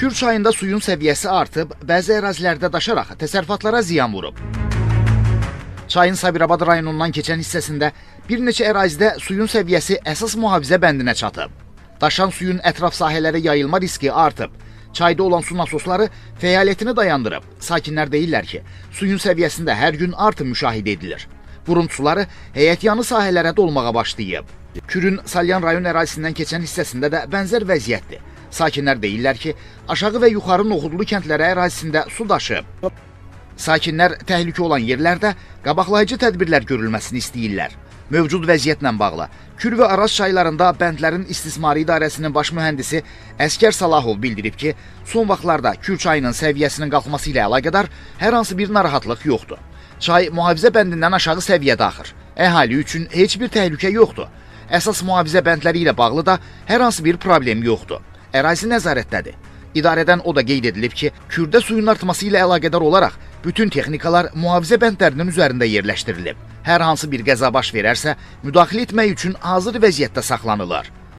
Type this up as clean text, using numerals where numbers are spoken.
Kür çayında suyun səviyyəsi artıb, bəzi ərazilərdə daşaraq təsərrüfatlara ziyan vurub. Çayın Sabirabad rayonundan keçən hissəsində bir neçə ərazidə suyun səviyyəsi əsas mühafizə bəndinə çatıb. Daşan suyun ətraf sahələrə yayılma riski artıb. Çayda olan su nasosları fəaliyyətini dayandırıb. Sakinlər deyirlər ki, suyun səviyyəsində hər gün artım müşahidə edilir. Buruntu suları həyətyanı sahələrə dolmağa başlayıb. Kürün Salyan rayon ərazisindən keçən hissəsində də bənzər vəziyyətdir. Sakinlər deyirlər ki, aşağı və yuxarı Noxudlu kəndləri ərazisində su daşıb. Sakinlər təhlükə olan yerlərdə qabaqlayıcı tədbirlər görülməsini istəyirlər. Mövcud vəziyyətlə bağlı Kür və Araz çaylarında bəndlərin istismarı idarəsinin baş mühəndisi Əskər Salahov bildirib ki, son vaxtlarda Kür çayının səviyyəsinin qalxması ilə əlaqədar hər hansı bir narahatlıq yoxdur. Çay mühafizə bəndindən aşağı səviyyədə axır. Əhali üçün heç bir təhlükə yoxdur. Əsas mühafizə bəndləri ilə bağlı da hər hansı bir problem yoxdur. Ərazi nəzarətdədir. İdarədən o da qeyd edilib ki, Kürdə suyun artması ilə əlaqədar olaraq bütün texnikalar mühafizə bəndlərinin üzərində yerləşdirilib. Hər hansı bir qəza baş verərsə, müdaxilə etmək üçün hazır vəziyyətdə saxlanırlar.